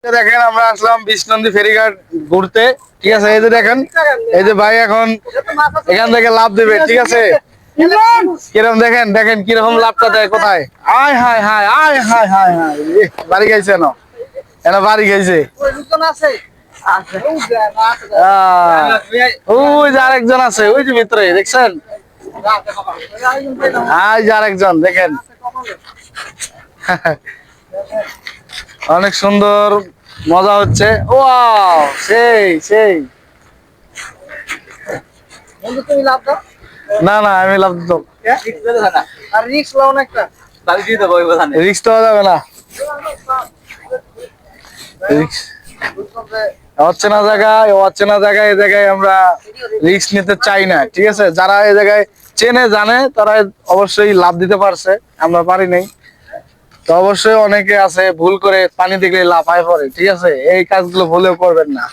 দেখেন আমরা আসলাম বিষ্ণন্দী ফেরিঘাট ঘুরতে, ঠিক আছে। এই যে দেখেন, এই যে ভাই এখন এখান থেকে লাভ দিবে, ঠিক আছে। কিরকম দেখেন, দেখেন কিরকম লাভটা দেয়, কোথায় আয় হায় হায় আয় হায় হায় হায় বাড়ি গাইছে না, এনা বাড়ি গাইছে। ওই যে আরেকজন আছে, ওই যে ভিতরে দেখছেন, আয় যে আরেকজন দেখেন। অনেক সুন্দর মজা হচ্ছে, ওয়াও সেই সেই। না না আমি লাভ দিত, রিস্ক তো যাবে না, অচেনা জায়গায় অচেনা জায়গায় এই জায়গায় আমরা রিস্ক নিতে চাই না, ঠিক আছে। যারা এই জায়গায় চেনে জানে তারা অবশ্যই লাভ দিতে পারছে, আমরা পারি নাই। তো অবশ্যই অনেকে আছে ভুল করে পানি দেখলে লাফায় পড়ে, ঠিক আছে। এই কাজগুলো ভুলেও করবেন না।